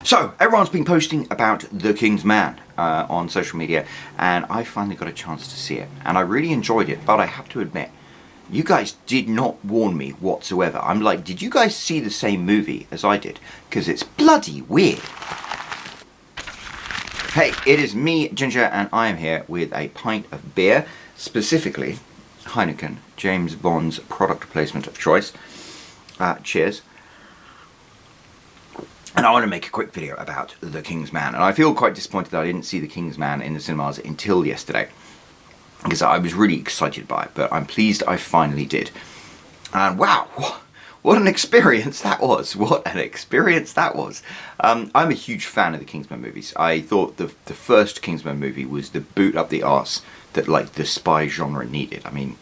So, everyone's been posting about The Kingsman on social media, and I finally got a chance to see it, and I really enjoyed it, but I have to admit, you guys did not warn me whatsoever. I'm like, did you guys see the same movie as I did? Because it's bloody weird. Hey, it is me, Ginger, and I am here with a pint of beer, specifically Heineken, James Bond's product placement of choice. Cheers. And I want to make a quick video about The Kingsman. And I feel quite disappointed that I didn't see The Kingsman in the cinemas until yesterday, because I was really excited by it, but I'm pleased I finally did. And wow, what an experience that was. What an experience that was. I'm a huge fan of the Kingsman movies. I thought the first Kingsman movie was the boot up the arse that like the spy genre needed. I mean,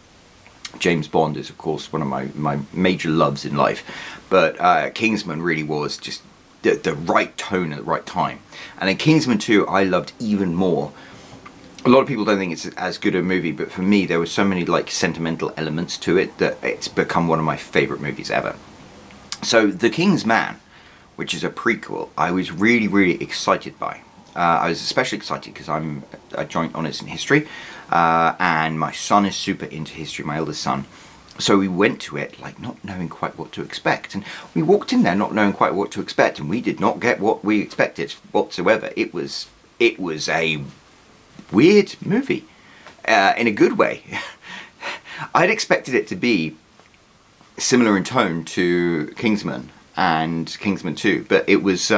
James Bond is of course one of my major loves in life, but Kingsman really was just the right tone at the right time. And then Kingsman 2 I loved even more. A lot of people don't think it's as good a movie, but for me there were so many like sentimental elements to it that it's become one of my favourite movies ever. So The Kingsman, which is a prequel, I was really excited by. I was especially excited because I'm a joint honours in history, and my son is super into history, my eldest son. So we went to it like not knowing quite what to expect, and we walked in there not knowing quite what to expect, and we did not get what we expected whatsoever. It was a weird movie, in a good way. I'd expected it to be similar in tone to Kingsman and Kingsman 2, but it was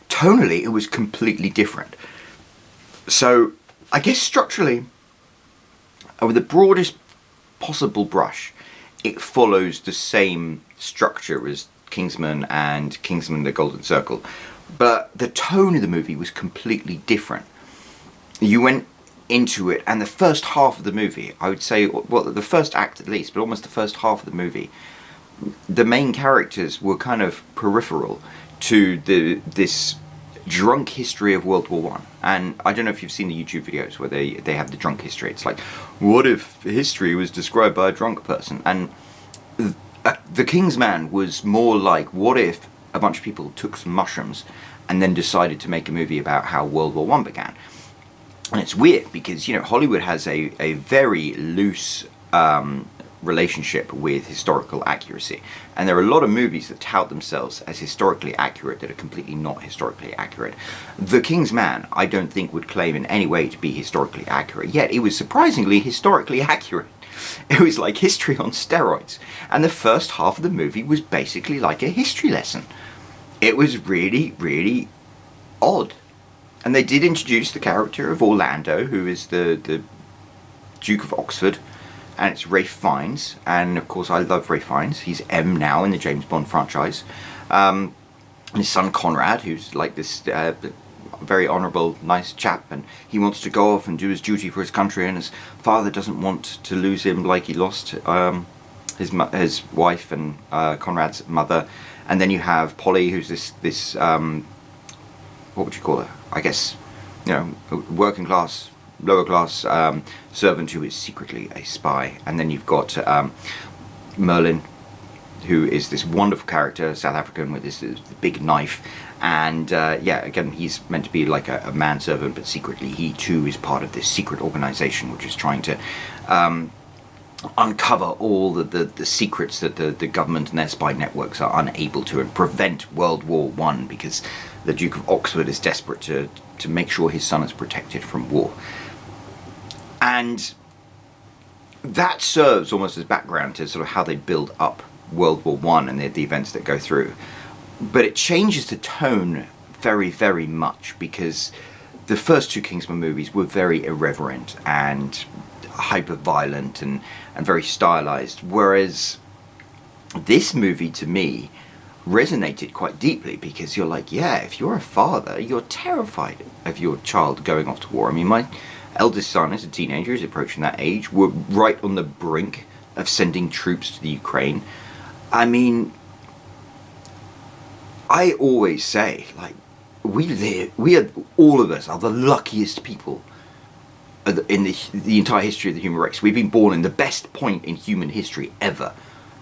tonally it was completely different. So I guess structurally, with the broadest possible brush, it follows the same structure as Kingsman and Kingsman the Golden Circle, but the tone of the movie was completely different. You went into it, and the first half of the movie, I would say, well, the first act at least, but almost the first half of the movie, the main characters were kind of peripheral to this drunk history of World War One. And I don't know if you've seen the YouTube videos where they have the drunk history. It's like, what if history was described by a drunk person? And The Kingsman was more like, what if a bunch of people took some mushrooms and then decided to make a movie about how World War One began? And it's weird because, you know, Hollywood has a very loose relationship with historical accuracy, and there are a lot of movies that tout themselves as historically accurate that are completely not historically accurate. The Kingsman, I don't think, would claim in any way to be historically accurate, yet it was surprisingly historically accurate. It was like history on steroids, and the first half of the movie was basically like a history lesson. It was really odd. And they did introduce the character of Orlando, who is the Duke of Oxford, and it's Ralph Fiennes, and of course I love Ralph Fiennes. He's M now in the James Bond franchise. And his son Conrad, who's like this very honourable, nice chap, and he wants to go off and do his duty for his country, and his father doesn't want to lose him like he lost his wife and Conrad's mother. And then you have Polly, who's this what would you call her? I guess, you know, working class, lower class servant who is secretly a spy. And then you've got Merlin, who is this wonderful character, South African, with this big knife. And yeah, again, he's meant to be like a manservant, but secretly he too is part of this secret organization which is trying to uncover all the secrets that the government and their spy networks are unable to, and prevent World War One, because the Duke of Oxford is desperate to make sure his son is protected from war. And that serves almost as background to sort of how they build up World War One and the events that go through. But it changes the tone very much, because the first two Kingsman movies were very irreverent and hyper-violent and very stylized, whereas this movie to me resonated quite deeply, because you're like, yeah, if you're a father, you're terrified of your child going off to war. I mean, my eldest son is a teenager, he's approaching that age. We're right on the brink of sending troops to the Ukraine. I mean, I always say, like, all of us are the luckiest people in the entire history of the human race. We've been born in the best point in human history ever.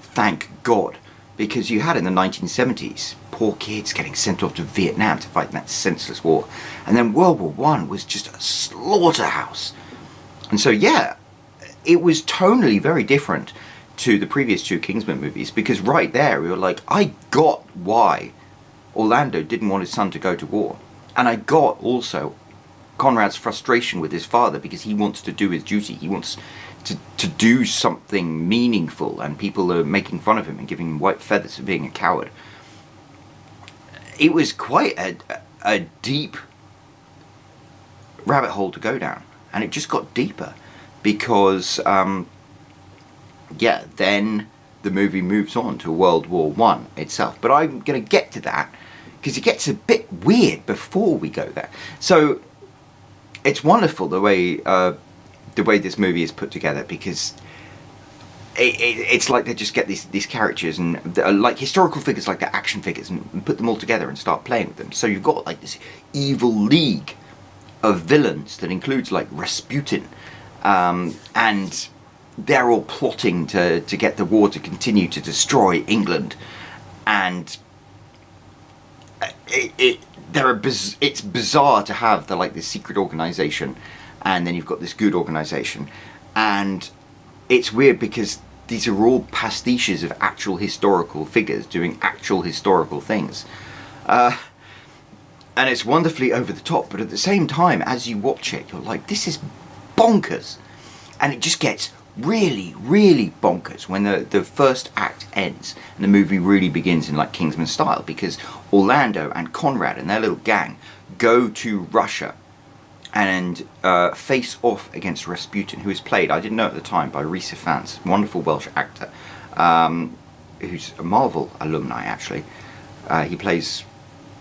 Thank God. Because you had in the 1970s poor kids getting sent off to Vietnam to fight in that senseless war. And then World War One was just a slaughterhouse. And so, yeah, it was tonally very different to the previous two Kingsman movies, because right there we were like, I got why Orlando didn't want his son to go to war. And I got also Conrad's frustration with his father, because he wants to do his duty. He wants to do something meaningful, and people are making fun of him and giving him white feathers for being a coward. It was quite a deep rabbit hole to go down, and it just got deeper because then the movie moves on to World War One itself. But I'm going to get to that because it gets a bit weird before we go there. So it's wonderful the way this movie is put together, because it's like they just get these characters and like historical figures, like the action figures, and put them all together and start playing with them. So you've got like this evil league of villains that includes like Rasputin, and they're all plotting to get the war to continue to destroy England, and it's bizarre to have this secret organization, and then you've got this good organization, and it's weird because these are all pastiches of actual historical figures doing actual historical things, and it's wonderfully over the top. But at the same time, as you watch it, you're like, this is bonkers, and it just gets really, really bonkers when the first act ends and the movie really begins in like Kingsman style, because Orlando and Conrad and their little gang go to Russia and face off against Rasputin, who is played, I didn't know at the time, by Rhys Ifans, wonderful Welsh actor, who's a Marvel alumni actually. He plays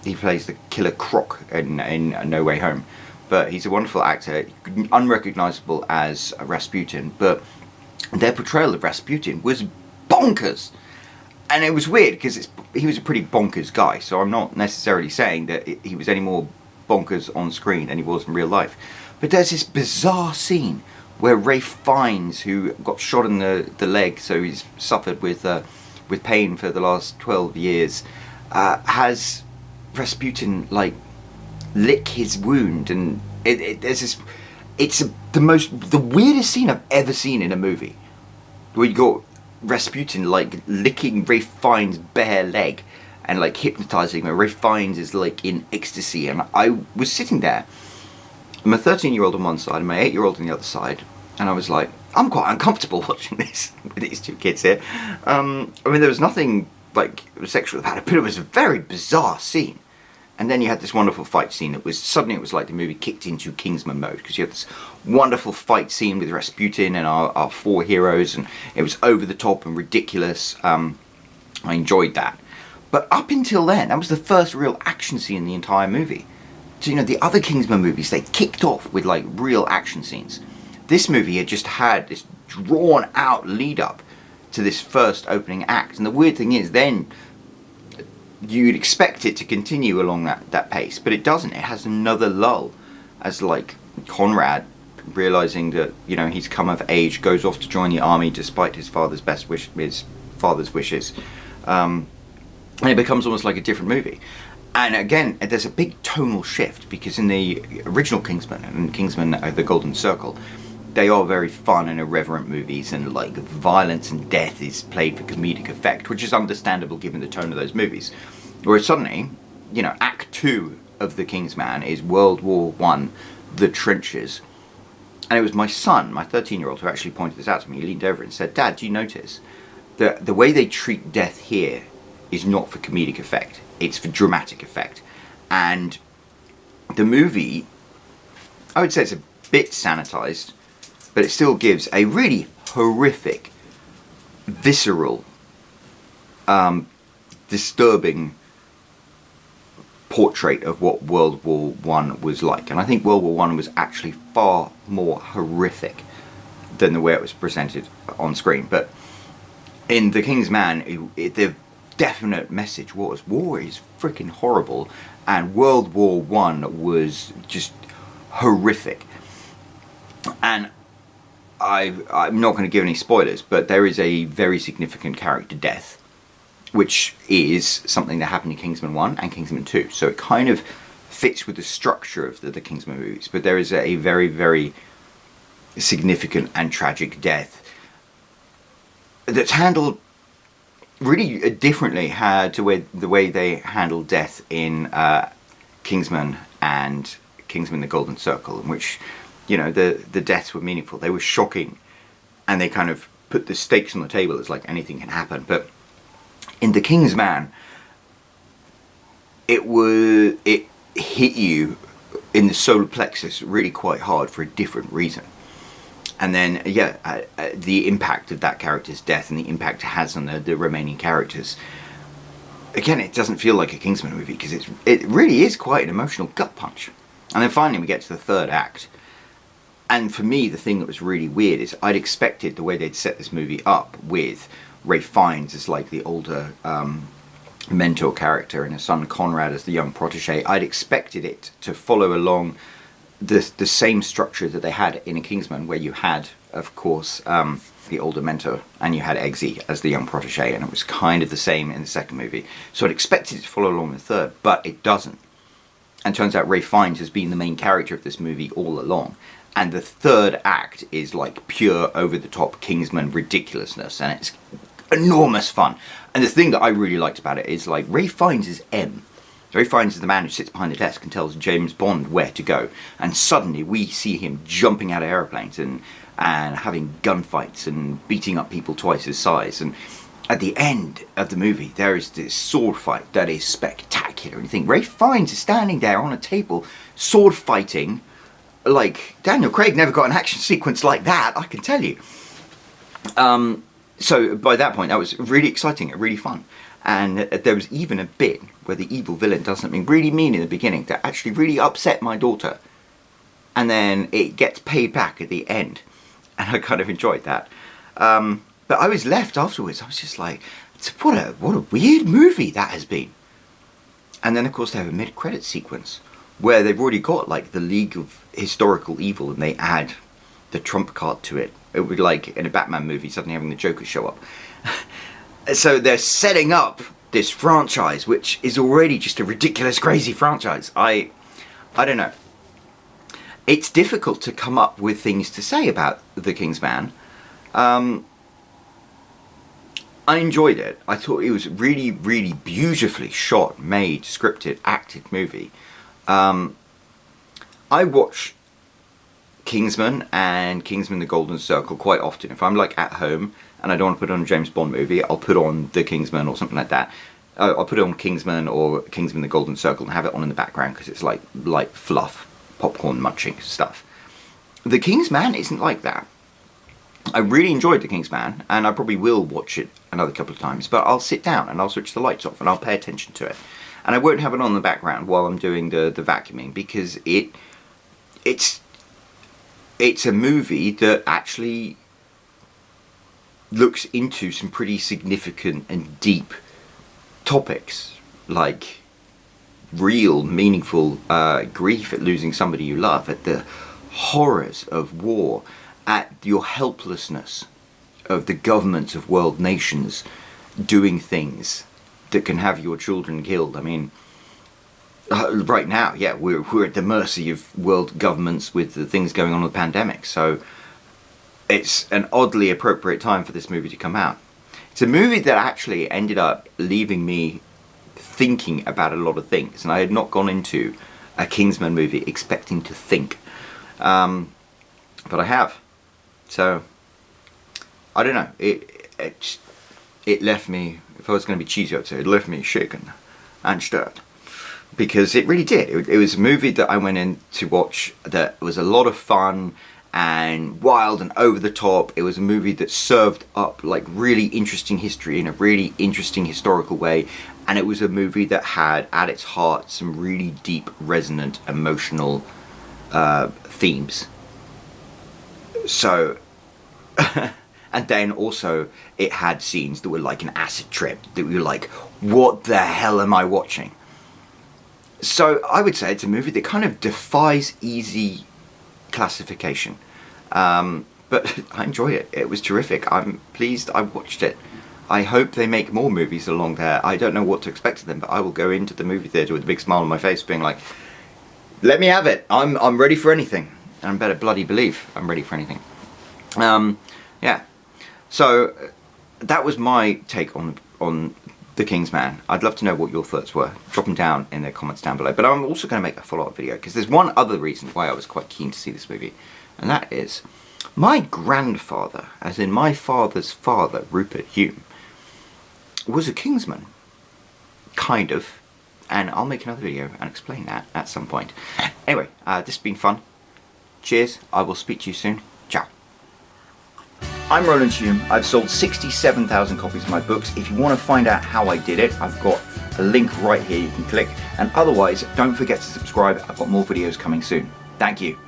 the Killer Croc in No Way Home, but he's a wonderful actor, unrecognisable as Rasputin, but their portrayal of Rasputin was bonkers. And it was weird because he was a pretty bonkers guy, so I'm not necessarily saying that he was any more bonkers on screen than he was in real life. But there's this bizarre scene where Ralph Fiennes, who got shot in the leg, so he's suffered with pain for the last 12 years, has Rasputin like lick his wound, and there's this. It's the weirdest scene I've ever seen in a movie, where you got Rasputin like licking Ralph Fiennes' bare leg and like hypnotizing him. Ralph Fiennes is like in ecstasy, and I was sitting there, my 13-year-old on one side and my 8-year-old on the other side, and I was like, I'm quite uncomfortable watching this with these two kids here. I mean, there was nothing like sexual about it, but it was a very bizarre scene. And then you had this wonderful fight scene that was, suddenly it was like the movie kicked into Kingsman mode, because you had this wonderful fight scene with Rasputin and our four heroes, and it was over the top and ridiculous. I enjoyed that. But up until then, that was the first real action scene in the entire movie. So, the other Kingsman movies, they kicked off with like real action scenes. This movie had just had this drawn out lead up to this first opening act. And the weird thing is, then you'd expect it to continue along that pace, but it doesn't. It has another lull as like Conrad, realizing that he's come of age, goes off to join the army despite his father's wishes, and it becomes almost like a different movie. And again, there's a big tonal shift, because in the original Kingsman and Kingsman The Golden Circle, they are very fun and irreverent movies, and like violence and death is played for comedic effect, which is understandable given the tone of those movies. Whereas suddenly, Act 2 of The Kingsman is World War One, the trenches. And it was my son, my 13-year-old, who actually pointed this out to me. He leaned over and said, "Dad, do you notice that the way they treat death here is not for comedic effect, it's for dramatic effect?" And the movie, I would say it's a bit sanitized, but it still gives a really horrific, visceral, disturbing portrait of what World War One was like. And I think World War One was actually far more horrific than the way it was presented on screen. But in The King's Man, the definite message was, war is freaking horrible, and World War One was just horrific. And I'm not going to give any spoilers, but there is a very significant character death which is something that happened in Kingsman 1 and Kingsman 2. So it kind of fits with the structure of the Kingsman movies. But there is a very, very significant and tragic death that's handled really differently to the way they handled death in Kingsman and Kingsman: The Golden Circle, in which, you know, the deaths were meaningful. They were shocking, and they kind of put the stakes on the table as like anything can happen. But in The Kingsman, it hit you in the solar plexus really quite hard for a different reason. And then, the impact of that character's death and the impact it has on the remaining characters. Again, it doesn't feel like a Kingsman movie because it really is quite an emotional gut punch. And then finally we get to the third act. And for me, the thing that was really weird is I'd expected the way they'd set this movie up with Ralph Fiennes as like the older mentor character and his son Conrad as the young protege. I'd expected it to follow along the same structure that they had in a Kingsman, where you had, of course, the older mentor and you had Eggsy as the young protege, and it was kind of the same in the second movie. So I'd expected it to follow along the third, but it doesn't. And turns out Ralph Fiennes has been the main character of this movie all along. And the third act is like pure over-the-top Kingsman ridiculousness, and it's enormous fun. And the thing that I really liked about it is like Ralph Fiennes is M. Ralph Fiennes is the man who sits behind the desk and tells James Bond where to go. And suddenly we see him jumping out of aeroplanes and having gunfights and beating up people twice his size. And at the end of the movie, there is this sword fight that is spectacular. And you think, Ralph Fiennes is standing there on a table, sword fighting. Like, Daniel Craig never got an action sequence like that, I can tell you. So by that point, that was really exciting and really fun. And there was even a bit where the evil villain does something really mean in the beginning that actually really upset my daughter. And then it gets paid back at the end. And I kind of enjoyed that. But I was left afterwards, I was just like, what a weird movie that has been. And then, of course, they have a mid-credit sequence where they've already got, like, the League of Historical Evil, and they add the trump card to it. It would be like in a Batman movie, suddenly having the Joker show up. So they're setting up this franchise, which is already just a ridiculous, crazy franchise. I don't know. It's difficult to come up with things to say about The Kingsman. I enjoyed it. I thought it was really, really beautifully shot, made, scripted, acted movie. I watch Kingsman and Kingsman: The Golden Circle quite often. If I'm like at home and I don't want to put on a James Bond movie, I'll put on The Kingsman or something like that. I'll put on Kingsman or Kingsman: The Golden Circle and have it on in the background because it's like light fluff, popcorn munching stuff. The Kingsman isn't like that. I really enjoyed The Kingsman, and I probably will watch it another couple of times, but I'll sit down and I'll switch the lights off and I'll pay attention to it. And I won't have it on in the background while I'm doing the vacuuming, because it's a movie that actually looks into some pretty significant and deep topics, like real, meaningful grief at losing somebody you love, at the horrors of war, at your helplessness of the governments of world nations doing things that can have your children killed. I mean, right now, yeah, we're at the mercy of world governments with the things going on with the pandemic, so it's an oddly appropriate time for this movie to come out. It's a movie that actually ended up leaving me thinking about a lot of things, and I had not gone into a Kingsman movie expecting to think, but I have. So I don't know, it left me, if I was going to be cheesy, I'd say it left me shaken and stirred. Because it really did. It was a movie that I went in to watch that was a lot of fun and wild and over the top. It was a movie that served up like really interesting history in a really interesting historical way. And it was a movie that had at its heart some really deep, resonant, emotional themes. So, and then also it had scenes that were like an acid trip, that we were like, what the hell am I watching? So I would say it's a movie that kind of defies easy classification. But I enjoy it. It was terrific. I'm pleased I watched it. I hope they make more movies along there. I don't know what to expect of them, but I will go into the movie theatre with a big smile on my face, being like, let me have it. I'm ready for anything. And I better bloody believe I'm ready for anything. Yeah. So that was my take on The Kingsman. I'd love to know what your thoughts were. Drop them down in the comments down below. But I'm also going to make a follow-up video, because there's one other reason why I was quite keen to see this movie. And that is, my grandfather, as in my father's father, Rupert Hume, was a Kingsman. Kind of. And I'll make another video and explain that at some point. Anyway, this has been fun. Cheers. I will speak to you soon. Ciao. I'm Roland Hume. I've sold 67,000 copies of my books. If you want to find out how I did it, I've got a link right here you can click. And otherwise, don't forget to subscribe. I've got more videos coming soon. Thank you.